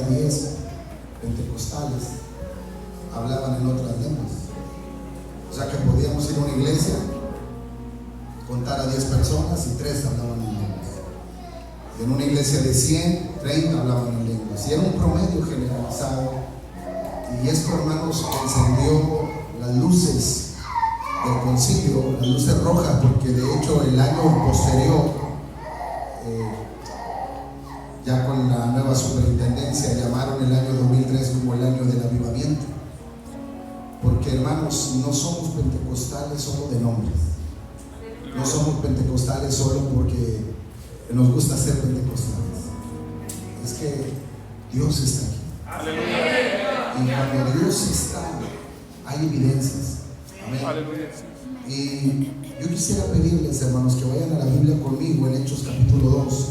10 pentecostales hablaban en otras lenguas. O sea que podíamos ir a una iglesia, contar a 10 personas y 3 hablaban en lenguas. Y en una iglesia de 100, 30 hablaban en lenguas. Y era un promedio generalizado. Y esto, hermanos, encendió las luces del concilio, las luces rojas, porque de hecho el año posterior, ya con la nueva superintendencia, llamaron el año 2003 como el año del avivamiento. Porque, hermanos, no somos pentecostales solo de nombres. No somos pentecostales solo porque nos gusta ser pentecostales. Es que Dios está aquí. Y cuando Dios está, hay evidencias. Amén. Y yo quisiera pedirles, hermanos, que vayan a la Biblia conmigo en Hechos capítulo 2.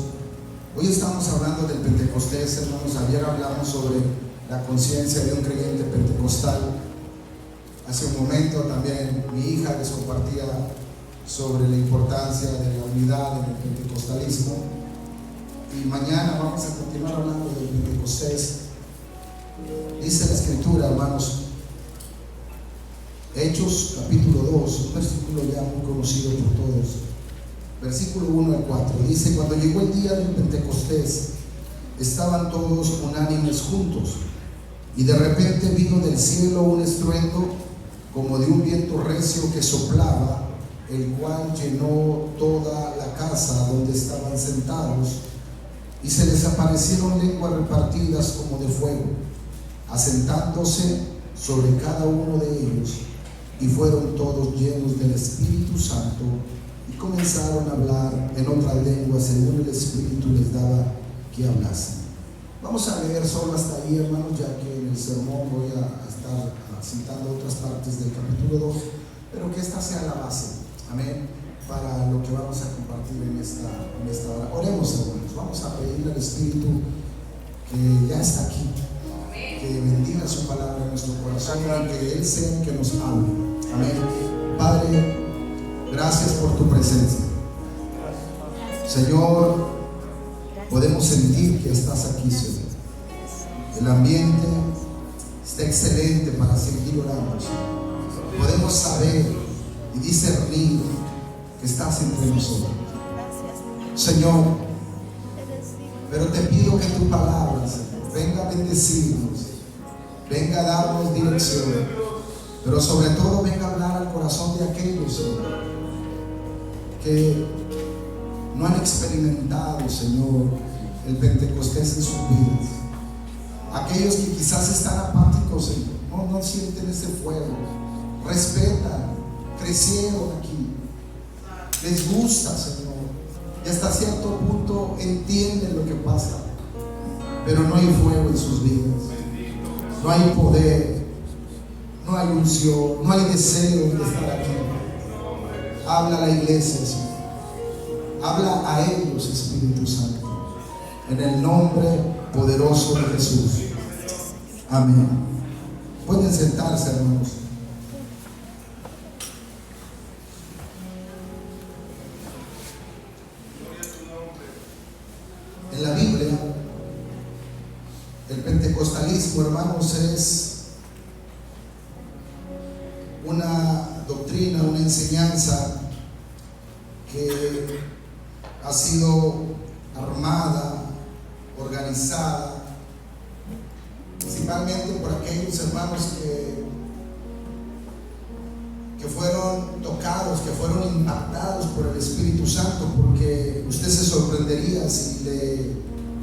Hoy estamos hablando del Pentecostés, hermanos. Ayer hablamos sobre la conciencia de un creyente pentecostal. Hace un momento también mi hija les compartía sobre la importancia de la unidad en el pentecostalismo. Y mañana vamos a continuar hablando del Pentecostés. Dice la Escritura, hermanos, Hechos capítulo 2, un versículo ya muy conocido por todos, versículo 1 al 4, dice: cuando llegó el día del Pentecostés, estaban todos unánimes juntos, y de repente vino del cielo un estruendo como de un viento recio que soplaba, el cual llenó toda la casa donde estaban sentados, y se les aparecieron lenguas repartidas como de fuego, asentándose sobre cada uno de ellos, y fueron todos llenos del Espíritu Santo, y comenzaron a hablar en otras lenguas según el Espíritu les daba que hablasen. Vamos a leer solo hasta ahí, hermanos, ya que en el sermón voy a estar citando otras partes del capítulo 2, pero que esta sea la base, amén, para lo que vamos a compartir en esta hora. Oremos, hermanos, vamos a pedirle al Espíritu que ya está aquí, que bendiga su palabra en nuestro corazón y que Él sea el que nos hable. Amén. Padre, gracias por tu presencia. Señor, podemos sentir que estás aquí, Señor. El ambiente está excelente para seguir orando, Señor. Podemos saber y discernir que estás entre nosotros, Señor. Pero te pido que tu palabra, Señor, venga a bendecirnos, venga a darnos dirección, pero sobre todo venga a hablar al corazón de aquellos, Señor, que no han experimentado, Señor, el Pentecostés en sus vidas. Aquellos que quizás están apáticos, Señor, no sienten ese fuego, respetan, crecieron aquí, les gusta, Señor, y hasta cierto punto entienden lo que pasa, pero no hay fuego en sus vidas, no hay poder, no hay unción, no hay deseo de estar aquí. Habla a la iglesia, Señor, habla a ellos, Espíritu Santo, en el nombre poderoso de Jesús. Amén. Pueden sentarse, hermanos. En la Biblia, el pentecostalismo, hermanos, es una doctrina, una enseñanza que ha sido armada, organizada, principalmente por aquellos hermanos que fueron tocados, que fueron impactados por el Espíritu Santo, porque usted se sorprendería si le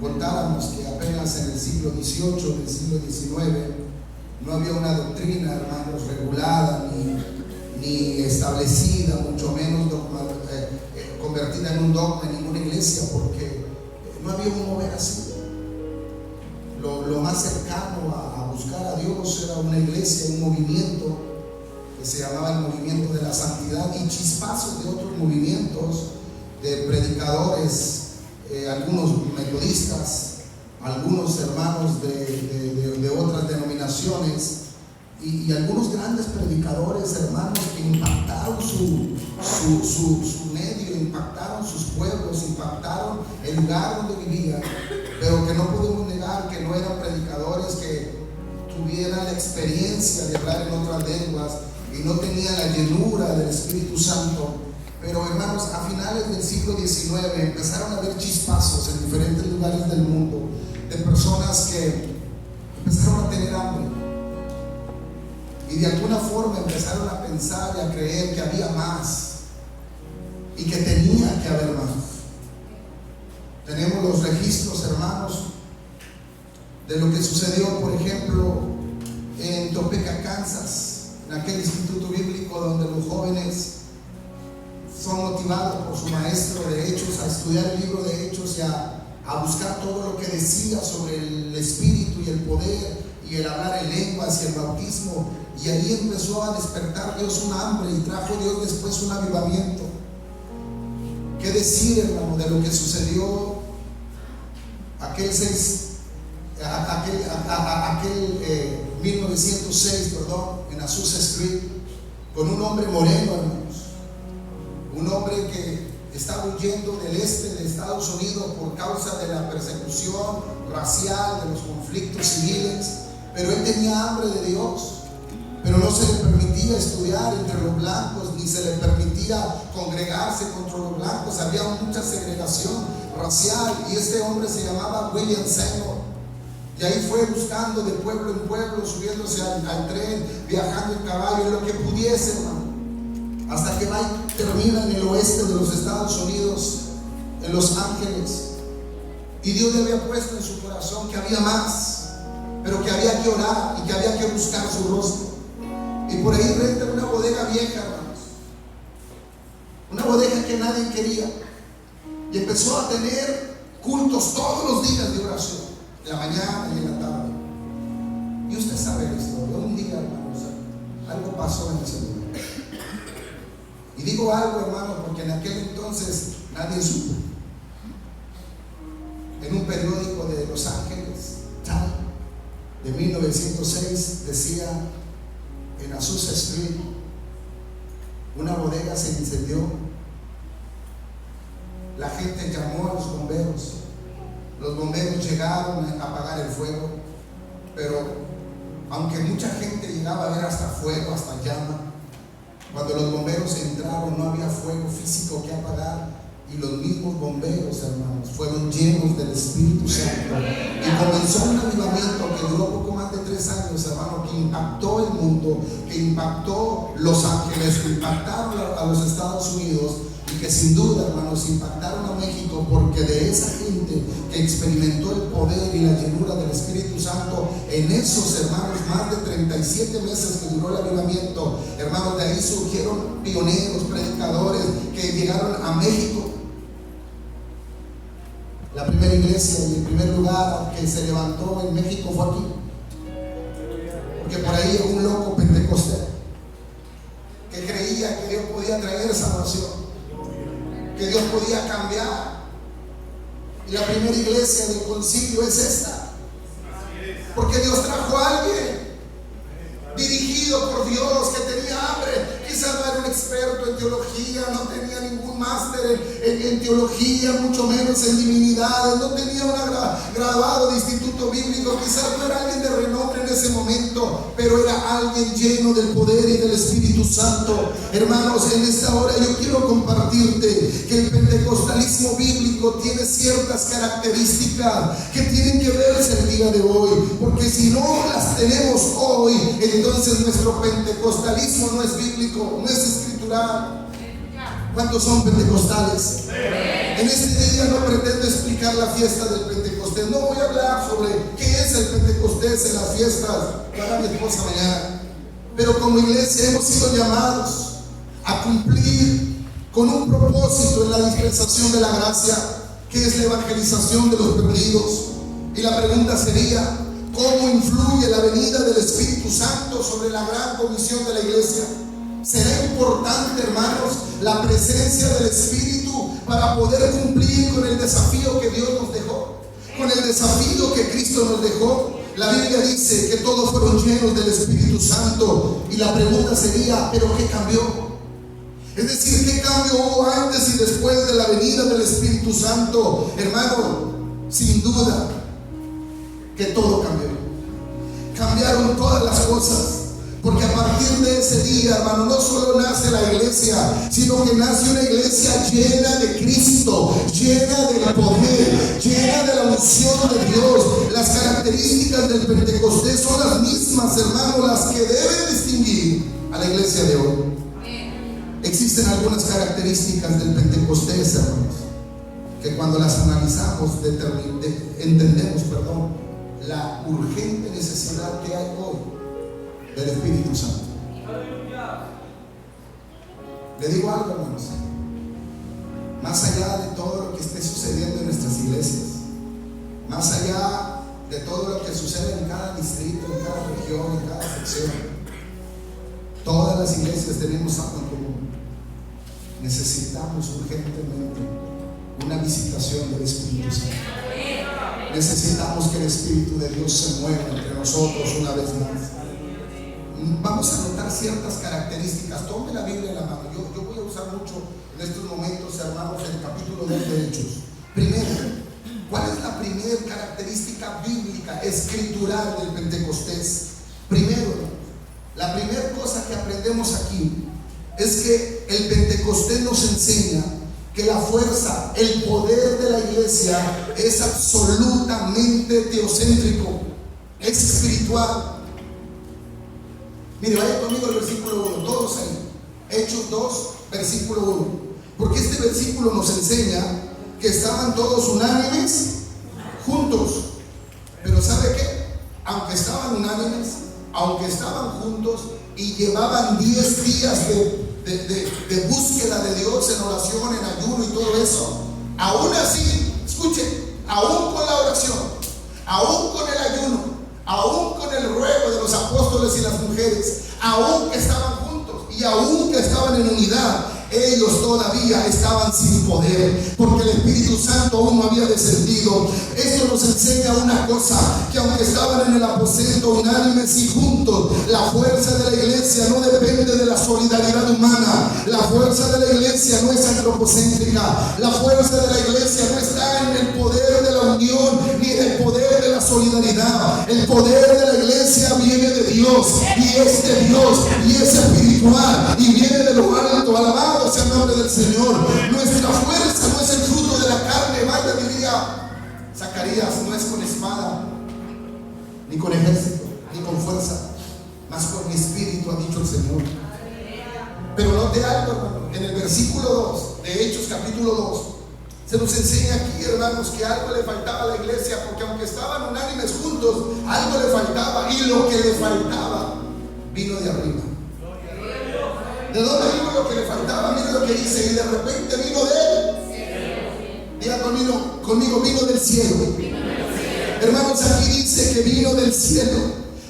contáramos que apenas en el siglo XVIII, en el siglo XIX, no había una doctrina, hermanos, regulada ni establecida, mucho menos convertida en un dogma en ninguna iglesia, porque no había un mover así. Lo más cercano a buscar a Dios era una iglesia, un movimiento que se llamaba el movimiento de la santidad, y chispazos de otros movimientos, de predicadores, algunos metodistas, algunos hermanos de otras denominaciones, y algunos grandes predicadores, hermanos, que impactaron su medio, impactaron sus pueblos, impactaron el lugar donde vivían, pero que no podemos negar que no eran predicadores que tuvieran la experiencia de hablar en otras lenguas y no tenían la llenura del Espíritu Santo. Pero hermanos, a finales del siglo XIX empezaron a haber chispazos en diferentes lugares del mundo de personas que empezaron a tener hambre y de alguna forma empezaron a pensar y a creer que había más y que tenía que haber más. Tenemos los registros, hermanos, de lo que sucedió, por ejemplo, en Topeka, Kansas, en aquel instituto bíblico donde los jóvenes son motivados por su maestro de Hechos a estudiar el libro de Hechos y a buscar todo lo que decía sobre el Espíritu y el poder y el hablar en lenguas y el bautismo. Y ahí empezó a despertar Dios un hambre y trajo Dios después un avivamiento. ¿Qué decir, hermano, de lo que sucedió aquel 1906, en Azusa Street, con un hombre moreno, hermanos, un hombre que estaba huyendo del este de Estados Unidos por causa de la persecución racial, de los conflictos civiles, pero él tenía hambre de Dios. Pero no se le permitía estudiar entre los blancos, ni se le permitía congregarse contra los blancos. Había mucha segregación racial y este hombre se llamaba William Seymour. Y ahí fue buscando de pueblo en pueblo, subiéndose al tren, viajando en caballo, en lo que pudiese, hermano, hasta que va y termina en el oeste de los Estados Unidos, en Los Ángeles. Y Dios le había puesto en su corazón que había más, pero que había que orar y que había que buscar su rostro. Y por ahí renta una bodega vieja, hermanos, una bodega que nadie quería, y empezó a tener cultos todos los días de oración, de la mañana y de la tarde. Y usted sabe la historia. Un día, hermanos, algo pasó en ese lugar. Y digo algo, hermanos, porque en aquel entonces nadie supo. En un periódico de Los Ángeles, de 1906, decía: en Azusa Street, una bodega se incendió. La gente llamó a los bomberos. Los bomberos llegaron a apagar el fuego, pero aunque mucha gente llegaba a ver hasta fuego, hasta llama, cuando los bomberos entraron no había fuego físico que apagar. Y los mismos bomberos, hermanos, fueron llenos del Espíritu Santo. Y comenzó un avivamiento que duró poco más de 3 años, hermano, que impactó el mundo, que impactó Los Ángeles, que impactaron a los Estados Unidos, y que sin duda, hermanos, impactaron a México, porque de esa gente que experimentó el poder y la llenura del Espíritu Santo, en esos, hermanos, más de 37 meses que duró el avivamiento, hermanos, de ahí surgieron pioneros, predicadores que llegaron a México. La primera iglesia y el primer lugar que se levantó en México fue aquí, porque por ahí llegó un loco pentecostés que creía que Dios podía traer salvación, que Dios podía cambiar. Y la primera iglesia del concilio es esta, porque Dios trajo a alguien dirigido por Dios que tenía hambre. Quizás no era un experto en teología, no tenía ningún máster en teología, mucho menos en divinidades, no tenía un graduado de instituto bíblico, quizás no era alguien de renombre en ese momento, pero era alguien lleno del poder y del Espíritu Santo. Hermanos, en esta hora yo quiero compartirte que el pentecostalismo bíblico tiene ciertas características que tienen que verse el día de hoy, porque si no las tenemos hoy, entonces nuestro pentecostalismo no es bíblico, no es escritural. ¿Cuántos son pentecostales? En este día no pretendo explicar la fiesta del Pentecostés. No voy a hablar sobre qué es el Pentecostés en las fiestas para mi esposa mañana. Pero como iglesia hemos sido llamados a cumplir con un propósito en la dispensación de la gracia, que es la evangelización de los perdidos. Y la pregunta sería: ¿cómo influye la venida del Espíritu Santo sobre la gran comisión de la iglesia? Será importante, hermanos, la presencia del Espíritu para poder cumplir con el desafío que Dios nos dejó, con el desafío que Cristo nos dejó. La Biblia dice que todos fueron llenos del Espíritu Santo, y la pregunta sería: ¿pero qué cambió? Es decir, ¿qué cambio hubo antes y después de la venida del Espíritu Santo? Hermano, sin duda que todo cambió. Cambiaron todas las cosas. Porque a partir de ese día, hermano, no solo nace la iglesia, sino que nace una iglesia llena de Cristo, llena del poder, llena de la unción de Dios. Las características del Pentecostés son las mismas, hermano, las que deben distinguir a la iglesia de hoy. Existen algunas características del Pentecostés, hermanos, que cuando las analizamos entendemos la urgente necesidad que hay hoy del Espíritu Santo. Le digo algo, hermanos, más allá de todo lo que esté sucediendo en nuestras iglesias, más allá de todo lo que sucede en cada distrito, en cada región, en cada sección, todas las iglesias tenemos algo en común. Necesitamos urgentemente una visitación del Espíritu Santo. Necesitamos que el Espíritu de Dios se mueva entre nosotros una vez más. Vamos a notar ciertas características. Tome la Biblia en la mano. Yo voy a usar mucho en estos momentos, hermanos, el capítulo 2 de Hechos. Primero, ¿cuál es la primera característica bíblica, escritural del Pentecostés? Primero, la primera cosa que aprendemos aquí es que el Pentecostés nos enseña que la fuerza, el poder de la iglesia es absolutamente teocéntrico, es espiritual. Mire, vaya conmigo al versículo 1, todos ahí. Hechos 2, versículo 1. Porque este versículo nos enseña que estaban todos unánimes juntos. Pero ¿sabe qué? Aunque estaban unánimes, aunque estaban juntos y llevaban 10 días de búsqueda de Dios en oración, en ayuno y todo eso, aún así, escuchen, aún con la oración, aún con el ayuno, aún con el ruego de los apóstoles y las mujeres, aún que estaban juntos y aún que estaban en unidad, ellos todavía estaban sin poder, porque el Espíritu Santo aún no había descendido. Esto nos enseña una cosa, que aunque estaban en el aposento unánimes y juntos, la fuerza de la iglesia no depende de la solidaridad humana. La fuerza de la iglesia no es antropocéntrica. La fuerza de la iglesia no está en el poder de la unión ni en el poder de la solidaridad. El poder de la iglesia viene de Dios, y es de Dios, y es espiritual, y viene de lo alto. Alabado sea el nombre del Señor. Nuestra fuerza no es el fruto de la carne. Vaya, diría Zacarías, no es con espada, ni con ejército, ni con fuerza, mas con mi espíritu, ha dicho el Señor. Pero note algo, hermano, en el versículo 2 de Hechos capítulo 2 se nos enseña aquí, hermanos, que algo le faltaba a la iglesia, porque aunque estaban unánimes juntos, algo le faltaba, y lo que le faltaba vino de arriba. ¿De dónde vino lo que le faltaba? Mira lo que dice: y de repente vino de él. Diga conmigo, vino del cielo. Hermanos, aquí dice que vino del cielo.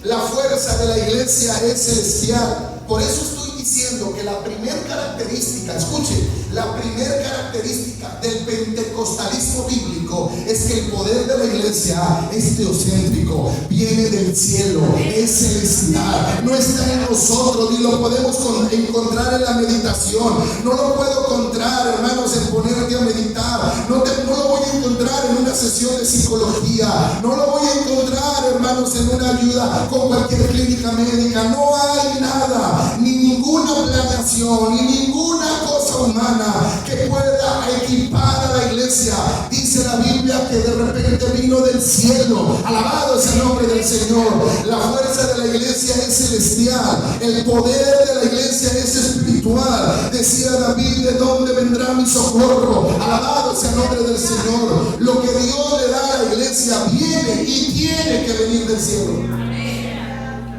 La fuerza de la iglesia es celestial. Por eso estoy diciendo que la primera característica, escuche, la primera característica del pentecostalismo bíblico es que el poder de la iglesia es teocéntrico, viene del cielo, es celestial, no está en nosotros, ni lo podemos encontrar en la meditación. No lo puedo encontrar, hermanos, en ponerte a meditar. No lo voy a encontrar en una sesión de psicología. No lo voy a encontrar, hermanos, en una ayuda con cualquier clínica médica. No hay nada, ni ninguna planeación, ni ninguna cosa humana que pueda equipar a la iglesia. Dice la Biblia que de repente vino del cielo. Alabado es el nombre del Señor. La fuerza de la iglesia es celestial, el poder de la iglesia es espiritual. Decía David: ¿de dónde vendrá mi socorro? Alabado sea el nombre del Señor. Lo que Dios le da a la iglesia viene y tiene que venir del cielo.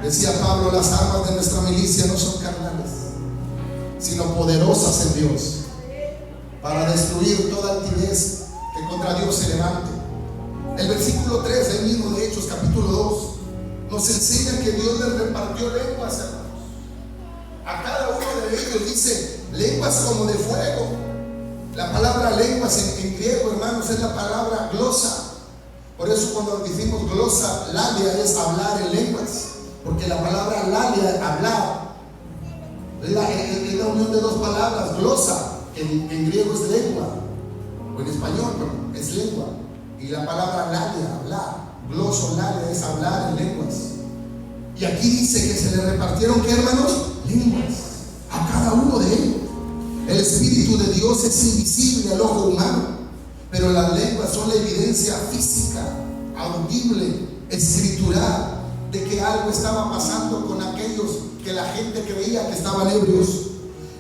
Decía Pablo: las armas de nuestra milicia no son carnales, sino poderosas en Dios, para destruir toda altivez que contra Dios se levante. El versículo 3 del mismo de Hechos capítulo 2 nos enseña que Dios les repartió lenguas, hermanos. A cada uno de ellos dice lenguas como de fuego. La palabra lenguas en griego, hermanos, es la palabra glosa. Por eso cuando decimos glosa, lalia, es hablar en lenguas, porque la palabra lalia, hablar, es la unión de dos palabras. Glosa, que en griego es lengua, o en español, pero es lengua, y la palabra lalia, hablar. Glosolalia es hablar en lenguas. Y aquí dice que se le repartieron, ¿qué, hermanos? Lenguas a cada uno de ellos. El Espíritu de Dios es invisible al ojo humano, pero las lenguas son la evidencia física, audible, escritural, de que algo estaba pasando con aquellos que la gente creía que estaban ebrios.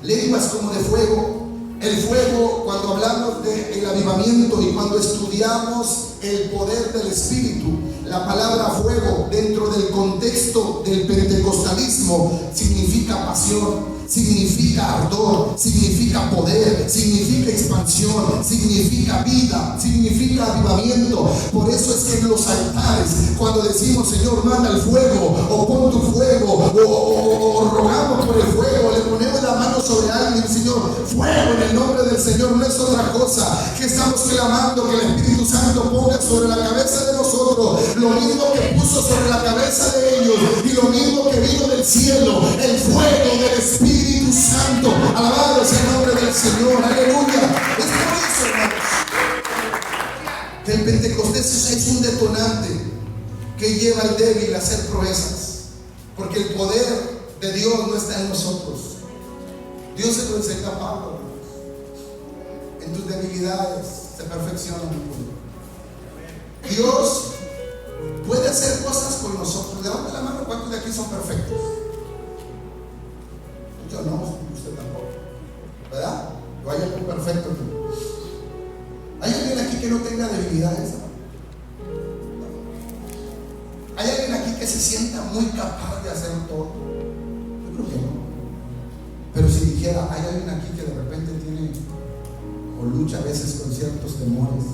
Lenguas como de fuego. El fuego, cuando hablamos del avivamiento y cuando estudiamos el poder del Espíritu, la palabra fuego dentro del contexto del pentecostalismo significa pasión, significa ardor, significa poder, significa expansión, significa vida, significa avivamiento. Por eso es que en los altares, cuando decimos Señor manda el fuego, o pon tu fuego, o rogamos por el fuego, le ponemos la mano sobre alguien, Señor, fuego en el nombre del Señor, no es otra cosa que estamos clamando que el Espíritu Santo ponga sobre la cabeza de nosotros lo mismo que puso sobre la cabeza de ellos y lo mismo que vino del cielo, el fuego del Espíritu Santo. Alabado sea el nombre del Señor, aleluya. Es por eso, hermanos, que el Pentecostés es un detonante que lleva al débil a hacer proezas, porque el poder de Dios no está en nosotros. Dios se lo enseña a Pablo: en tus debilidades se perfecciona mi poder. Dios puede hacer cosas con nosotros. Levanta la mano, ¿cuántos de aquí son perfectos? Yo no, usted tampoco, ¿verdad? ¿O hay algún perfecto aquí? ¿Hay alguien aquí que no tenga debilidades? ¿Hay alguien aquí que se sienta muy capaz de hacer todo? Yo creo que no. Pero si dijera, hay alguien aquí que de repente tiene o lucha a veces con ciertos temores,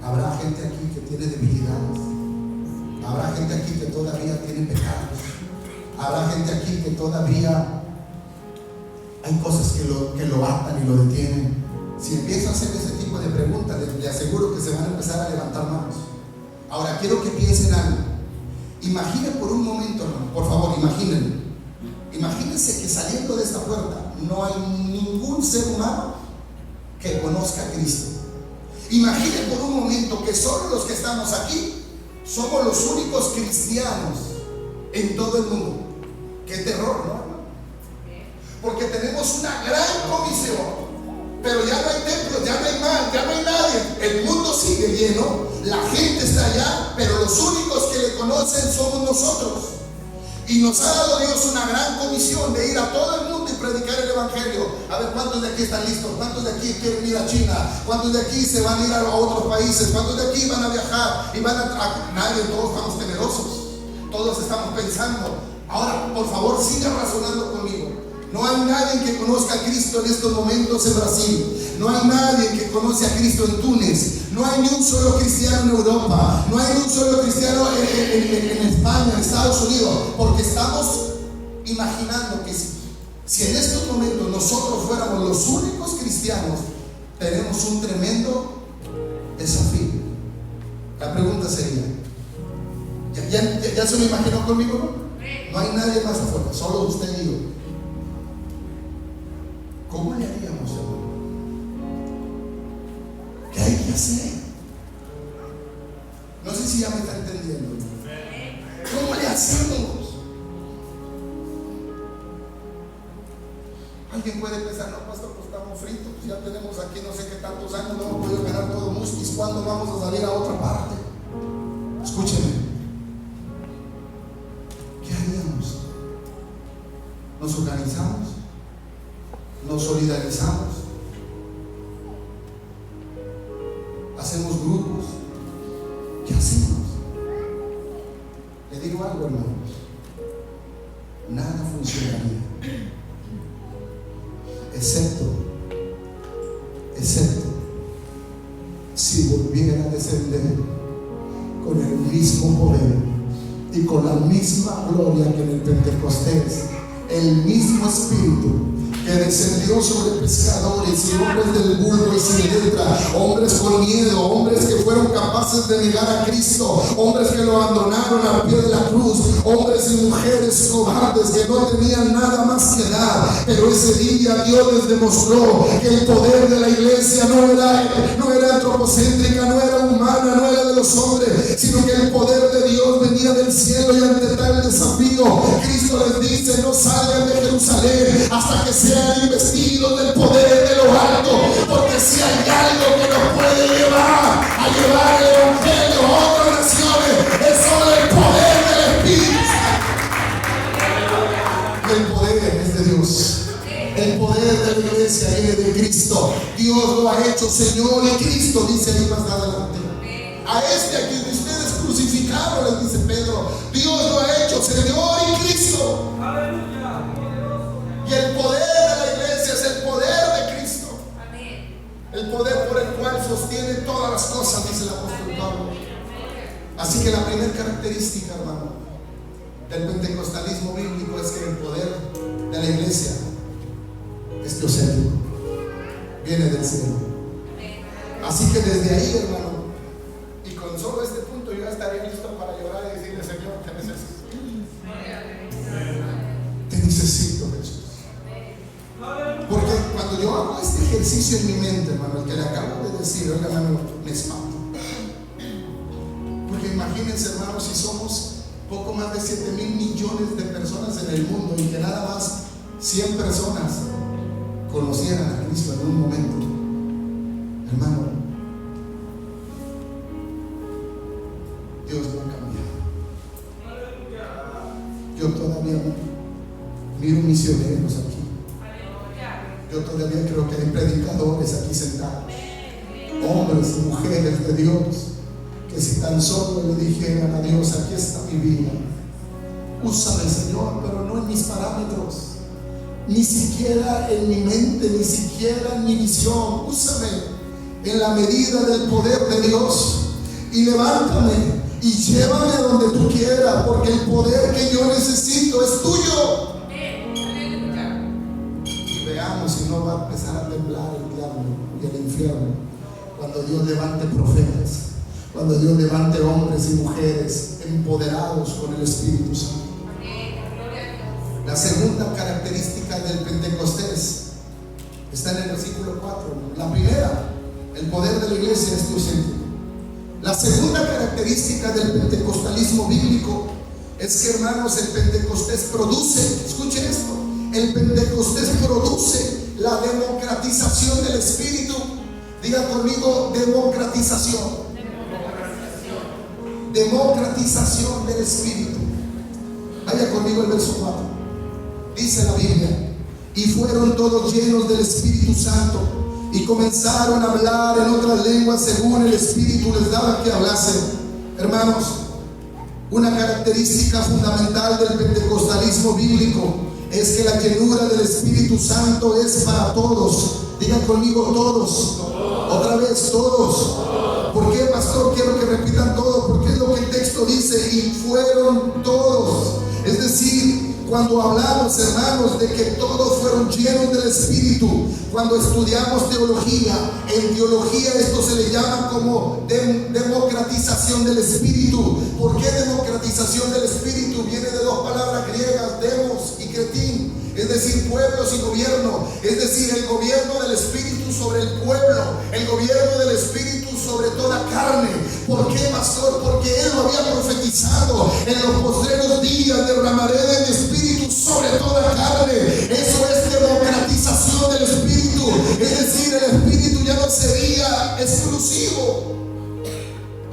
habrá gente aquí que tiene debilidades, habrá gente aquí que todavía tiene pecados, habrá gente aquí que todavía hay cosas que lo atan y lo detienen. Si empiezo a hacer ese tipo de preguntas, le aseguro que se van a empezar a levantar manos. Ahora quiero que piensen algo. Imaginen por un momento, hermano, por favor, imagínense que saliendo de esta puerta no hay ningún ser humano que conozca a Cristo. Imaginen por un momento que solo los que estamos aquí somos los únicos cristianos en todo el mundo. Qué terror, ¿no? Porque tenemos una gran comisión, pero ya no hay templos, ya no hay mar, ya no hay nadie. El mundo sigue lleno, la gente está allá, pero los únicos que le conocen somos nosotros. Y nos ha dado Dios una gran comisión de ir a todo el mundo y predicar el Evangelio. A ver, ¿cuántos de aquí están listos? ¿Cuántos de aquí quieren ir a China? ¿Cuántos de aquí se van a ir a otros países? ¿Cuántos de aquí van a viajar? Y van a nadie, todos vamos temerosos. Todos estamos pensando. Ahora, por favor, siga razonando conmigo. No hay nadie que conozca a Cristo en estos momentos en Brasil. No hay nadie que conoce a Cristo en Túnez. No hay ni un solo cristiano en Europa. No hay ni un solo cristiano en España, en Estados Unidos. Porque estamos imaginando que si en estos momentos nosotros fuéramos los únicos cristianos, tenemos un tremendo desafío. La pregunta sería, ¿ya se lo imaginó conmigo? No hay nadie más afuera, solo usted y yo. ¿Cómo le haríamos, hermano? ¿Qué hay que hacer? No sé si ya me está entendiendo. ¿Cómo le hacemos? Alguien puede pensar, no, pastor, pues estamos fritos, pues ya tenemos aquí no sé qué tantos años, no hemos podido ganar todo muskis, ¿cuándo vamos a salir a otra parte? Escúcheme. ¿Qué haríamos? ¿Nos organizamos? ¿Nos solidarizamos? ¿Hacemos grupos? ¿Qué hacemos? Le digo algo, hermanos, nada funcionaría excepto si volviera a descender con el mismo poder y con la misma gloria que en el Pentecostés, el mismo Espíritu que descendió sobre pescadores y hombres del vulgo y sin letra, hombres con miedo, hombres que fueron capaces de negar a Cristo, hombres que lo abandonaron al pie de la cruz, hombres y mujeres cobardes que no tenían nada más que dar. Pero ese día Dios les demostró que el poder de la iglesia no era antropocéntrica, no era humana, no era de los hombres, sino que el poder de Dios venía del cielo. Y ante tal desafío, Cristo les dice: no salgan de Jerusalén hasta que sean investidos del poder de lo alto, porque si hay algo que nos puede llevar a llevar el evangelio a otras naciones, es solo el poder del Espíritu. El poder es de Dios. El poder de la iglesia viene de Cristo. Dios lo ha hecho Señor y Cristo, dice ahí más adelante. A este a quien ustedes crucificaron, les dice Pedro, Dios lo ha hecho Señor y Cristo. Y el poder de la iglesia es el poder de Cristo. El poder por el cual sostiene todas las cosas, dice el apóstol Pablo. Así que la primera característica, hermano, del pentecostalismo bíblico es que el poder de la iglesia es teocéntrico, viene del cielo. Así que desde ahí, hermano, y con solo este punto, yo ya estaría listo para llorar y decirle: Señor, te necesito. Te necesito, Jesús. Porque cuando yo hago este ejercicio en mi mente, hermano, el que le acabo de decir, oiga, hermano, me espanto. Porque imagínense, hermano, si somos poco más de 7,000 millones de personas en el mundo y que nada más 100 personas conocieran a Cristo en un momento, hermano, Dios no ha cambiado. Yo todavía miro misioneros aquí. Yo todavía creo que hay predicadores aquí sentados, hombres y mujeres de Dios, que si tan solo le dijeran a Dios: aquí está mi vida, úsame, Señor, pero no en mis parámetros, ni siquiera en mi mente, ni siquiera en mi visión. Úsame en la medida del poder de Dios y levántame y llévame a donde tú quieras, porque el poder que yo necesito es tuyo. Y veamos si no va a empezar a temblar el diablo y el infierno cuando Dios levante profetas, cuando Dios levante hombres y mujeres empoderados con el Espíritu Santo. La segunda característica del Pentecostés está en el versículo 4. La primera, el poder de la iglesia es teocéntrico. La segunda característica del pentecostalismo bíblico es que, hermanos, el Pentecostés produce, escuchen esto, el Pentecostés produce la democratización del Espíritu. Diga conmigo: democratización. Democratización del Espíritu. Vaya conmigo al verso 4. Dice la Biblia: y fueron todos llenos del Espíritu Santo y comenzaron a hablar en otras lenguas según el Espíritu les daba que hablasen. Hermanos, una característica fundamental del pentecostalismo bíblico es que la llenura del Espíritu Santo es para todos. Digan conmigo: todos. Otra vez, todos. ¿Por qué, pastor? Quiero que repitan todos, porque es lo que el texto dice: y fueron todos. Es decir, cuando hablamos, hermanos, de que todos fueron llenos del Espíritu, cuando estudiamos teología, en teología esto se le llama como democratización del Espíritu. ¿Por qué democratización del Espíritu? Viene de dos palabras griegas, demos y kretín, es decir, pueblos y gobierno, es decir, el gobierno del Espíritu sobre el pueblo, el gobierno del Espíritu sobre toda carne. ¿Por qué, pastor? Porque Él lo había profetizado: en los postreros días derramaré de mi Espíritu sobre toda carne. Eso es democratización del Espíritu. Es decir, el Espíritu ya no sería exclusivo,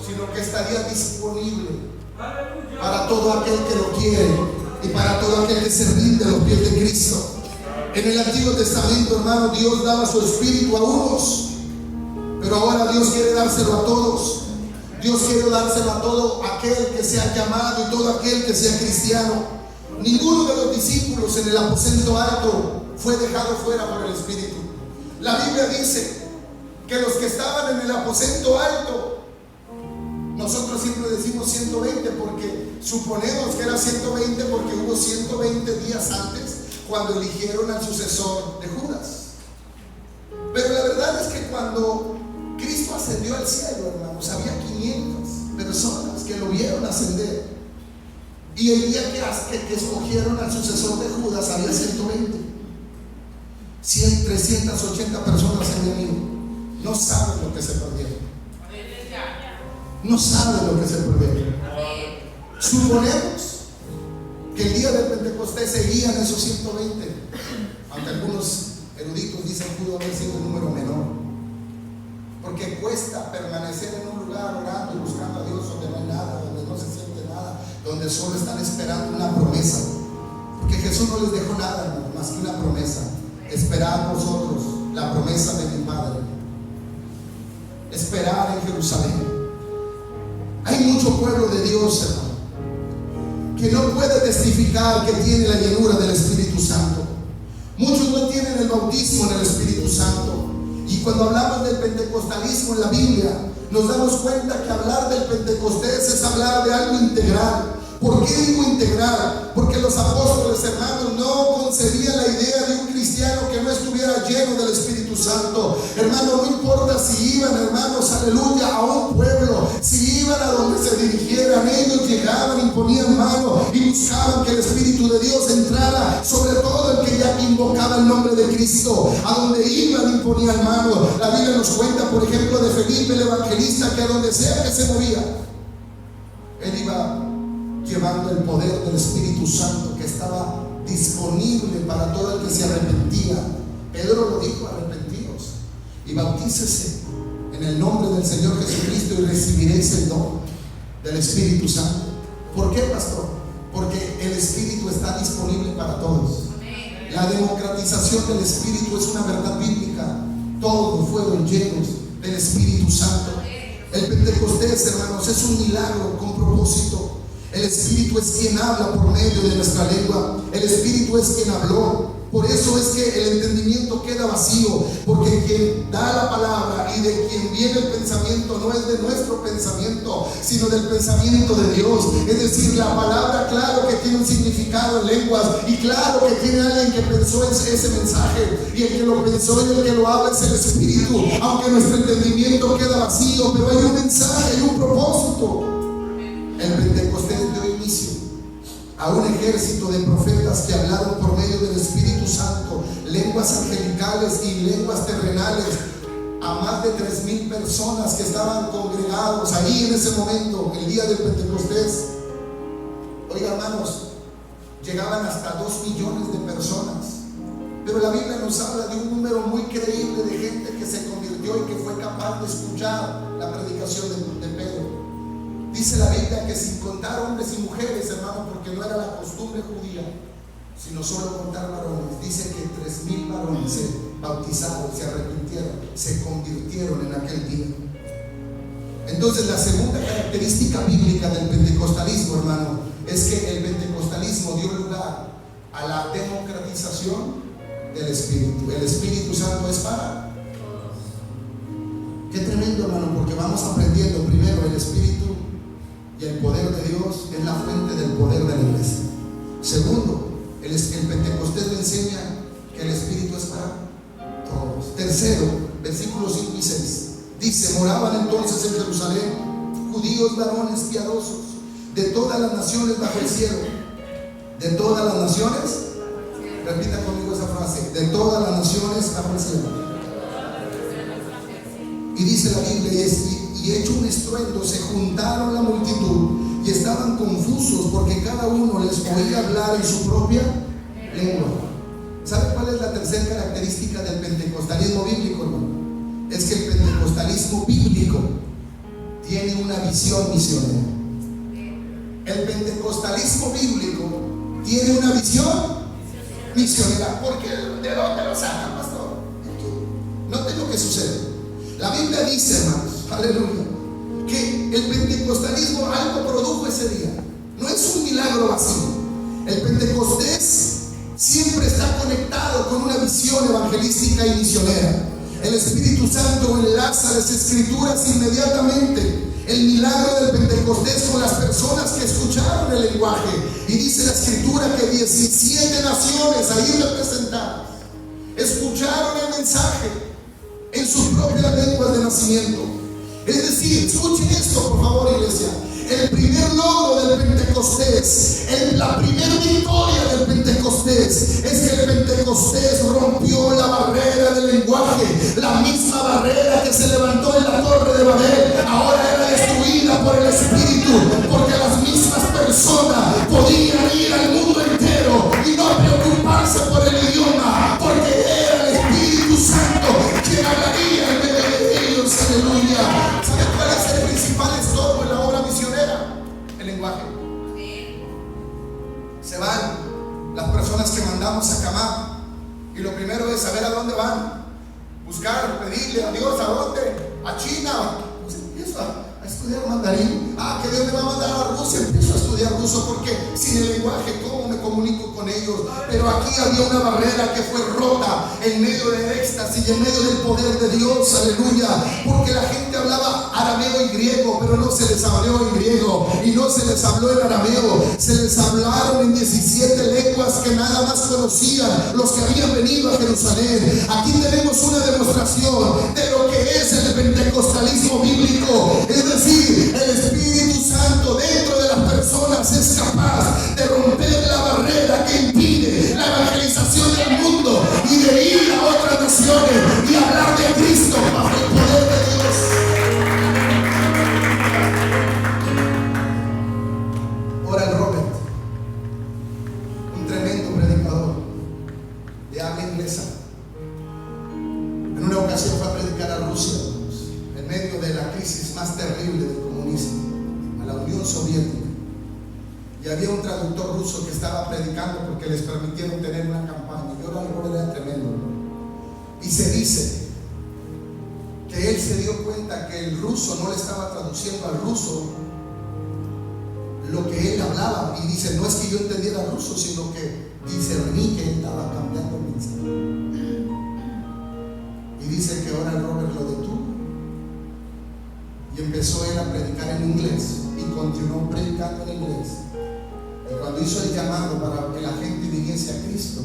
sino que estaría disponible para todo aquel que lo quiere y para todo aquel que se rinde a los pies de Cristo. En el Antiguo Testamento, hermano, Dios daba su Espíritu a unos, pero ahora Dios quiere dárselo a todos. Dios quiere dárselo a todo aquel que sea llamado y todo aquel que sea cristiano. Ninguno de los discípulos en el aposento alto fue dejado fuera por el Espíritu. La Biblia dice que los que estaban en el aposento alto, nosotros siempre decimos 120 porque suponemos que era 120 porque hubo 120 días antes cuando eligieron al sucesor de Judas. Pero la verdad es que cuando Cristo ascendió al cielo, hermanos, había 500 personas que lo vieron ascender. Y el día que escogieron al sucesor de Judas había 120. 380 personas se habían ido. No saben lo que se perdieron. No saben lo que se perdieron. Suponemos que el día del Pentecostés seguían esos 120, aunque algunos eruditos dicen pudo haber sido un número menor, porque cuesta permanecer en un lugar orando y buscando a Dios donde no hay nada, donde no se siente nada, donde solo están esperando una promesa, porque Jesús no les dejó nada, hermano, más que una promesa. Esperad vosotros la promesa de mi Padre. Esperar en Jerusalén. Hay mucho pueblo de Dios, hermano, que no puede testificar que tiene la llenura del Espíritu Santo. Muchos no tienen el bautismo en el Espíritu Santo. Y cuando hablamos del pentecostalismo en la Biblia, nos damos cuenta que hablar del Pentecostés es hablar de algo integral. ¿Por qué digo integral? Porque los apóstoles, hermanos, no concebían la idea de un cristiano que no estuviera lleno del Espíritu Santo. Hermano, no importa si iban, hermanos, aleluya, a un pueblo, si iban a donde se dirigieran, ellos llegaban y ponían mano y buscaban que el Espíritu de Dios entrara sobre todo el que ya invocaba el nombre de Cristo. A donde iban y ponían mano. La Biblia nos cuenta, por ejemplo, de Felipe el evangelista, que a donde sea que se movía, él iba llevando el poder del Espíritu Santo que estaba disponible para todo el que se arrepentía. Pedro lo dijo: arrepentíos y bautícese en el nombre del Señor Jesucristo y recibiréis el don del Espíritu Santo. ¿Por qué, pastor? Porque el Espíritu está disponible para todos. La democratización del Espíritu es una verdad bíblica. Todos fueron llenos del Espíritu Santo. El Pentecostés, hermanos, es un milagro con propósito. El Espíritu es quien habla por medio de nuestra lengua. El Espíritu es quien habló. Por eso es que el entendimiento queda vacío, porque quien da la palabra y de quien viene el pensamiento no es de nuestro pensamiento, sino del pensamiento de Dios. Es decir, la palabra, claro que tiene un significado en lenguas, y claro que tiene alguien que pensó en ese mensaje, y el que lo pensó y el que lo habla es el Espíritu, aunque nuestro entendimiento queda vacío, pero hay un mensaje, hay un propósito. El Pentecostés dio inicio a un ejército de profetas que hablaron por medio del Espíritu Santo lenguas angelicales y lenguas terrenales a más de 3,000 personas que estaban congregados ahí en ese momento, el día del Pentecostés. Oiga, hermanos, llegaban hasta 2 millones de personas, pero la Biblia nos habla de un número muy creíble de gente que se convirtió y que fue capaz de escuchar la predicación de Pedro. Dice la Biblia que sin contar hombres y mujeres, hermano, porque no era la costumbre judía, sino solo contar varones, dice que 3,000 varones se bautizaron, se arrepintieron, se convirtieron en aquel día. Entonces, la segunda característica bíblica del pentecostalismo, hermano, es que el pentecostalismo dio lugar a la democratización del Espíritu. El Espíritu Santo es para todos. Qué tremendo, hermano, porque vamos aprendiendo. Primero, el Espíritu y el poder de Dios es la fuente del poder de la iglesia. Segundo, el Pentecostés me enseña que el Espíritu es para todos. Tercero, versículos 5 y 6 dice: moraban entonces en Jerusalén judíos varones piadosos de todas las naciones bajo el cielo. De todas las naciones, repita conmigo esa frase: de todas las naciones bajo el cielo. Y dice la Biblia: y hecho un estruendo, se juntaron la multitud y estaban confusos, porque cada uno les oía hablar en su propia lengua. ¿Sabe cuál es la tercera característica del pentecostalismo bíblico, hermano? Es que el pentecostalismo bíblico tiene una visión misionera. El pentecostalismo bíblico tiene una visión misionera. ¿Por qué? ¿De dónde lo sacan, pastor? Noten lo que sucede. La Biblia dice, hermanos, aleluya, que el pentecostalismo algo produjo ese día. No es un milagro vacío. El Pentecostés siempre está conectado con una visión evangelística y misionera. El Espíritu Santo enlaza las Escrituras inmediatamente. El milagro del Pentecostés con las personas que escucharon hablaron el lenguaje. Y dice la escritura que 17 naciones ahí representadas escucharon el mensaje en sus propias lenguas de nacimiento. Es decir, escuchen esto por favor, iglesia. El primer logro del Pentecostés, la primera victoria del Pentecostés, es que el Pentecostés rompió la barrera del lenguaje. La misma barrera que se levantó en la torre de Babel ahora era destruida por el Espíritu, porque las mismas personas podían ir al mundo entero y no preocuparse por el idioma, porque era el Espíritu Santo quien hablaría en medio de ellos. Aleluya. ¿Sabe cuál es el principal estorbo en la obra misionera? El lenguaje. Se van las personas que mandamos a Camá y lo primero es saber a dónde van, buscar, pedirle a Dios a dónde, a China. Pues empiezo a estudiar mandarín. Que Dios me va a mandar a Rusia, empiezo a estudiar ruso, porque sin el lenguaje ¿cómo me comunico con ellos? Pero aquí había una barrera que fue rota en medio del éxtasis y en medio del poder de Dios. Aleluya. Porque la gente hablaba arameo y griego, pero no se les habló en griego y no se les habló en arameo, se les hablaron en 17 lenguas que nada más conocían los que habían venido a Jerusalén. Aquí tenemos una demostración de lo que es el pentecostalismo bíblico. Es decir, el Espíritu Santo dentro de las personas es capaz de romper la barrera que impide la evangelización del mundo y de ir a otras naciones y hablar de Cristo bajo el poder de Dios. Oral Roberts, un tremendo predicador de habla inglesa, en una ocasión fue a predicar a Rusia en medio de la crisis más terrible del comunismo, a la Unión Soviética. Y había un traductor ruso que estaba predicando porque les permitieron tener una campaña. Y Oral Roberts era tremendo, ¿no? Y se dice que él se dio cuenta que el ruso no le estaba traduciendo al ruso lo que él hablaba. Y dice, no es que yo entendiera ruso, sino que discerní que él estaba cambiando el mensaje. Y dice que Oral Roberts lo detuvo y empezó él a predicar en inglés y continuó predicando en inglés. Y cuando hizo el llamado para que la gente viniese a Cristo,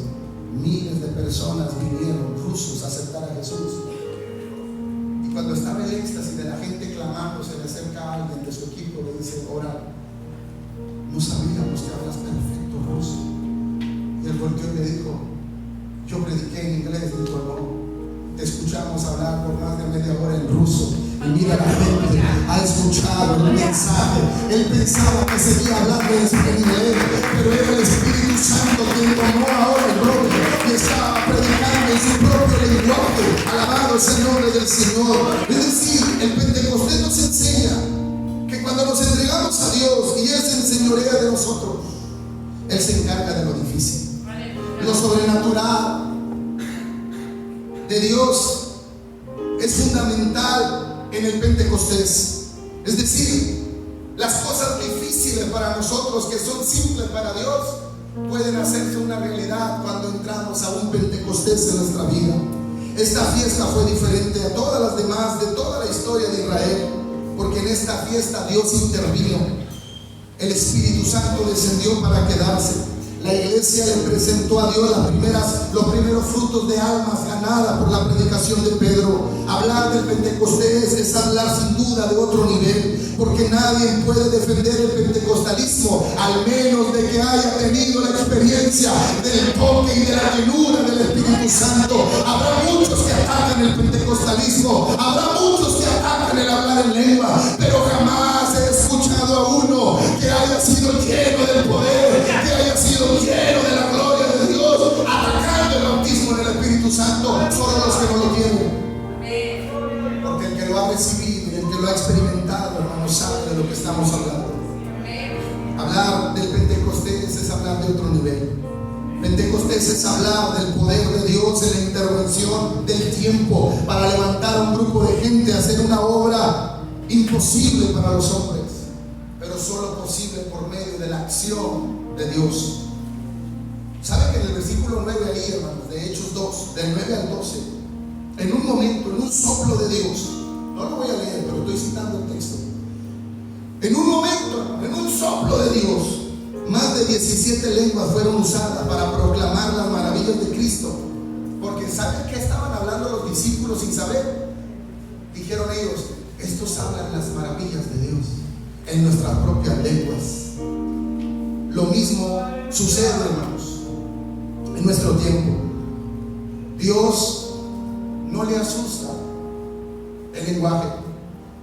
miles de personas vinieron, rusos, a aceptar a Jesús. Y cuando estaba el éxtasis de la gente clamando, se le acerca a alguien de su equipo y le dice, Oral, no sabíamos que hablas perfecto ruso. Y él volteó y le dijo, yo prediqué en inglés. Y dijo, no, te escuchamos hablar por más de media hora en ruso. Y mira, la gente ha escuchado el mensaje. Él pensaba que seguía hablando en inglés, pero era el Espíritu Santo quien tomó ahora el nombre y estaba predicando en su propio lenguaje. Alabado sea el nombre del Señor. Es decir, el Pentecostés nos enseña que cuando nos entregamos a Dios y Él se enseñorea de nosotros, Él se encarga de lo difícil. Lo sobrenatural de Dios es fundamental en el Pentecostés. Es decir, las cosas difíciles para nosotros que son simples para Dios pueden hacerse una realidad cuando entramos a un Pentecostés en nuestra vida. Esta fiesta fue diferente a todas las demás de toda la historia de Israel, porque en esta fiesta Dios intervino. El Espíritu Santo descendió para quedarse. La iglesia le presentó a Dios los primeros frutos de almas ganadas por la predicación de Pedro. Hablar del Pentecostés es hablar sin duda de otro nivel, porque nadie puede defender el pentecostalismo al menos de que haya tenido la experiencia del toque y de la llenura del Espíritu Santo. Habrá muchos que atacan el pentecostalismo, habrá muchos que atacan el hablar en lengua, pero jamás he escuchado a uno que haya sido lleno del poder, que haya sido lleno de la gloria de Dios, atacando el bautismo en el Espíritu Santo. Solo los que no lo tienen. Porque el que lo ha recibido y el que lo ha experimentado, hermano, sabe de lo que estamos hablando. Hablar del Pentecostés es hablar de otro nivel. Pentecostés es hablar del poder de Dios en la intervención del tiempo para levantar a un grupo de gente a hacer una obra imposible para los hombres, pero solo posible por medio de la acción de Dios. ¿Saben que en el versículo 9 ahí, hermanos, de Hechos 2, del 9 al 12, en un momento, en un soplo de Dios, no lo voy a leer, pero estoy citando el texto, en un momento, en un soplo de Dios, Más de 17 lenguas fueron usadas para proclamar las maravillas de Cristo. Porque ¿saben qué estaban hablando los discípulos sin saber? Dijeron ellos: estos hablan las maravillas de Dios en nuestras propias lenguas. Lo mismo sucede, hermanos, en nuestro tiempo. Dios no le asusta el lenguaje.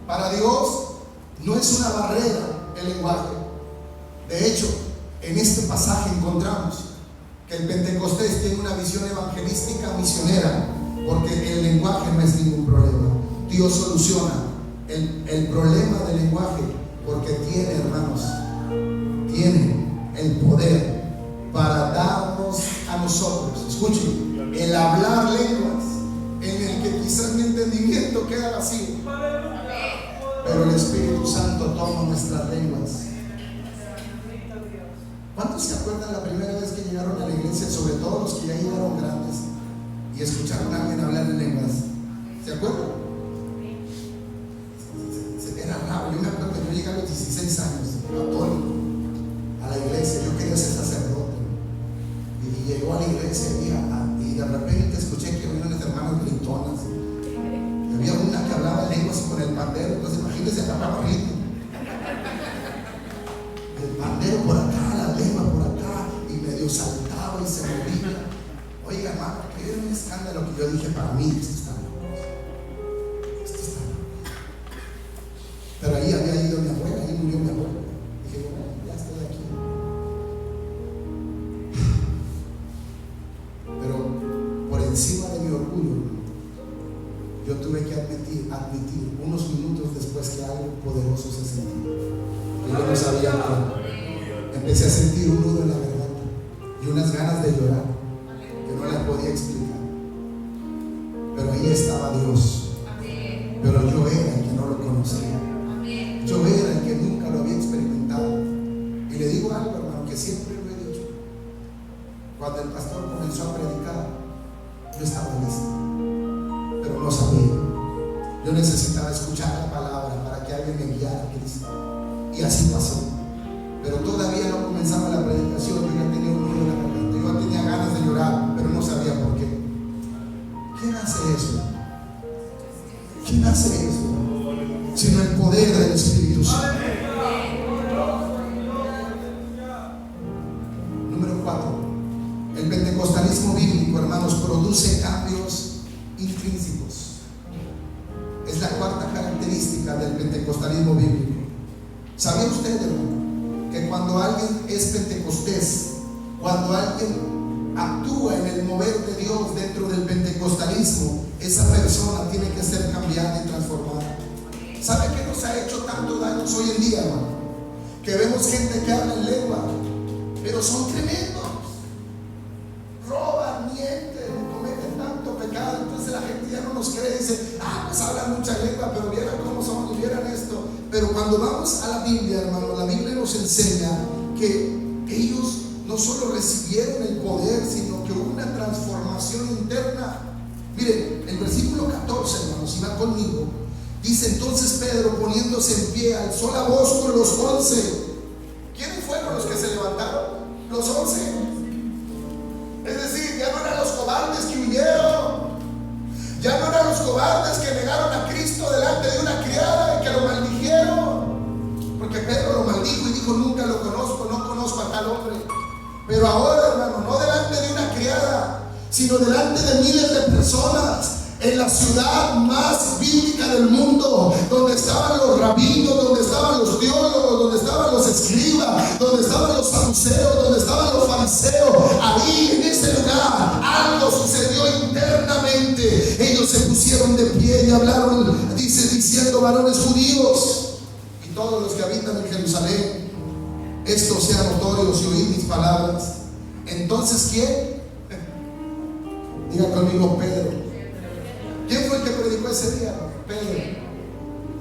Para Dios no es una barrera el lenguaje. De hecho, en este pasaje encontramos que el Pentecostés tiene una visión evangelística misionera, porque el lenguaje no es ningún problema. Dios soluciona el problema del lenguaje, porque tiene, hermanos, tiene el poder para darnos a nosotros, escuchen, el hablar lenguas en el que quizás mi entendimiento queda vacío, pero el Espíritu Santo toma nuestras lenguas. ¿Cuántos se acuerdan la primera vez que llegaron a la iglesia? Sobre todo los que ya llegaron grandes y escucharon a alguien hablar en lenguas. ¿Se acuerdan? Era raro. Yo me acuerdo que yo llegué a los 16 años, católico, a la iglesia. Yo quería ser sacerdote. Y llegó a la iglesia y de repente escuché que había unas hermanas gritonas. Y había una que hablaba lenguas con el pandero. Entonces imagínense, agarraba ritmo. El pandero por acá, la lengua por acá, y medio saltaba y se movía. Oiga, hermano, que era un escándalo que yo dije: para mí esto está loco. Esto está loco. Pero ahí había ido mi abuela, ahí murió mi abuela. Dije: bueno, ya estoy aquí. Pero por encima de mi orgullo, yo tuve que admitir unos minutos después que algo poderoso se sentía. Yo no sabía nada. Empecé a sentir un nudo en la garganta y unas ganas de llorar que no las podía explicar. Pero ahí estaba Dios. Pero yo era el que no lo conocía. Yo era el que nunca lo había experimentado. Y le digo algo, hermano, que siempre lo he dicho. Cuando el pastor comenzó a predicar, yo estaba listo, pero no sabía. Yo necesitaba escuchar la palabra para que alguien me guiara a Cristo. Y así pasó. Pero todavía no comenzaba la predicación. Yo ya tenía un nudo en la garganta. Yo tenía ganas de llorar, pero no sabía por qué. ¿Quién hace eso? ¿Quién hace eso? Sino el poder del Espíritu Santo. Número 4. El pentecostalismo bíblico, hermanos, produce cambios intrínsecos. Es la cuarta característica del pentecostalismo bíblico. ¿Sabía usted, hermano, que cuando alguien es pentecostés, cuando alguien actúa en el mover de Dios dentro del pentecostalismo, esa persona tiene que ser cambiada y transformada? ¿Sabe qué nos ha hecho tanto daño hoy en día, hermano? Que vemos gente que habla en lengua, pero son tremendos, roban, mienten, cometen tanto pecado. Entonces la gente ya no nos cree, dice: pues hablan mucha lengua, pero vieran cómo son, y vieran esto. Pero cuando vamos a la Biblia, hermano, la Biblia nos enseña que ellos no solo recibieron el poder, sino que hubo una transformación interna. Miren, el versículo 14, hermano, si va conmigo, dice: entonces Pedro, poniéndose en pie, alzó la voz con los 11. ¿Quiénes fueron los que se levantaron? Los 11. Es decir, ya no eran los cobardes que huyeron, ya no eran los cobardes que negaron a Cristo delante de una criada y que lo maldijeron, porque Pedro lo maldijo y dijo: nunca lo conozco, no conozco a tal hombre. Pero ahora, hermano, no delante de una criada, sino delante de miles de personas, en la ciudad más bíblica del mundo, donde estaban los rabinos, donde estaban los teólogos, donde estaban los escribas, donde estaban los saduceos, donde estaban los fariseos. Ahí en ese lugar algo sucedió internamente. Ellos se pusieron de pie y hablaron, diciendo: varones judíos y todos los que habitan en Jerusalén, esto sea notorio si oís mis palabras. Entonces, ¿quién? Diga conmigo: Pedro. ¿Quién fue el que predicó ese día? Pedro.